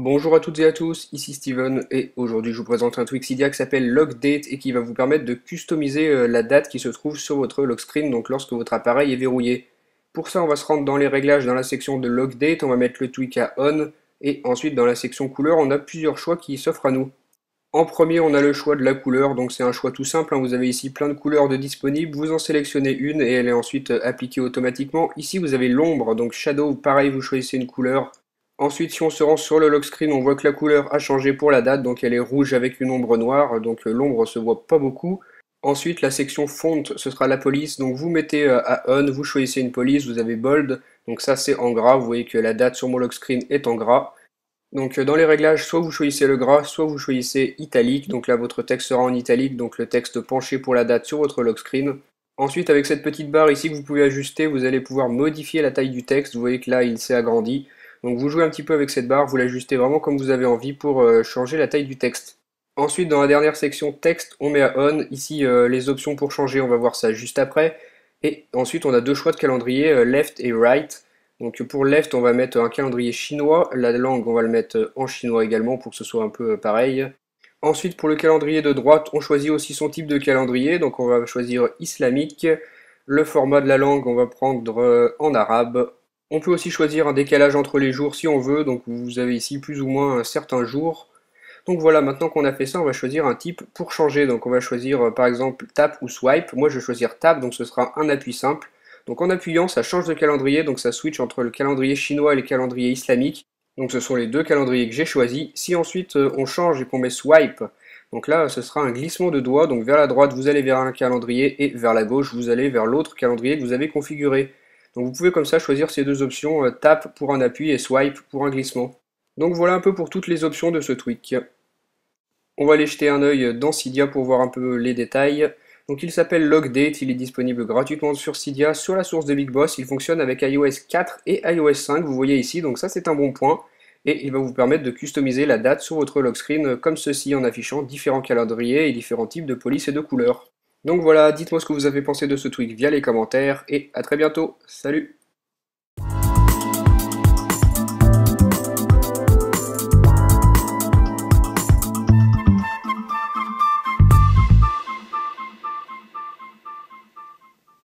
Bonjour à toutes et à tous, ici Steven et aujourd'hui je vous présente un tweak Cydia qui s'appelle LockDate et qui va vous permettre de customiser la date qui se trouve sur votre lock screen, donc lorsque votre appareil est verrouillé. Pour ça on va se rendre dans les réglages dans la section de LockDate, on va mettre le tweak à On et ensuite dans la section couleur on a plusieurs choix qui s'offrent à nous. En premier on a le choix de la couleur, donc c'est un choix tout simple, hein. Vous avez ici plein de couleurs de disponibles, vous en sélectionnez une et elle est ensuite appliquée automatiquement. Ici vous avez l'ombre, donc Shadow, pareil vous choisissez une couleur. Ensuite, si on se rend sur le lock screen, on voit que la couleur a changé pour la date, donc elle est rouge avec une ombre noire, donc l'ombre se voit pas beaucoup. Ensuite, la section font, ce sera la police, donc vous mettez à on, vous choisissez une police, vous avez bold, donc ça c'est en gras, vous voyez que la date sur mon lock screen est en gras. Donc dans les réglages, soit vous choisissez le gras, soit vous choisissez italique, donc là votre texte sera en italique, donc le texte penché pour la date sur votre lock screen. Ensuite, avec cette petite barre ici que vous pouvez ajuster, vous allez pouvoir modifier la taille du texte. Vous voyez que là, il s'est agrandi. Donc vous jouez un petit peu avec cette barre, vous l'ajustez vraiment comme vous avez envie pour changer la taille du texte. Ensuite, dans la dernière section texte, on met à on. Ici, les options pour changer, on va voir ça juste après. Et ensuite, on a deux choix de calendrier, left et right. Donc pour left, on va mettre un calendrier chinois. La langue, on va le mettre en chinois également pour que ce soit un peu pareil. Ensuite, pour le calendrier de droite, on choisit aussi son type de calendrier. Donc on va choisir islamique. Le format de la langue, on va prendre en arabe. On peut aussi choisir un décalage entre les jours si on veut. Donc vous avez ici plus ou moins un certain jour. Donc voilà, maintenant qu'on a fait ça, on va choisir un type pour changer. Donc on va choisir par exemple tap ou swipe. Moi je vais choisir tap, donc ce sera un appui simple. Donc en appuyant, ça change de calendrier, donc ça switch entre le calendrier chinois et le calendrier islamique. Donc ce sont les deux calendriers que j'ai choisis. Si ensuite on change et qu'on met swipe, donc là ce sera un glissement de doigt. Donc vers la droite vous allez vers un calendrier et vers la gauche vous allez vers l'autre calendrier que vous avez configuré. Donc vous pouvez comme ça choisir ces deux options, tap pour un appui et swipe pour un glissement. Donc voilà un peu pour toutes les options de ce tweak. On va aller jeter un œil dans Cydia pour voir un peu les détails. Donc il s'appelle LockDate, il est disponible gratuitement sur Cydia, sur la source de Big Boss. Il fonctionne avec iOS 4 et iOS 5, vous voyez ici, donc ça c'est un bon point. Et il va vous permettre de customiser la date sur votre lock screen comme ceci en affichant différents calendriers et différents types de polices et de couleurs. Donc voilà, dites-moi ce que vous avez pensé de ce tweak via les commentaires et à très bientôt. Salut!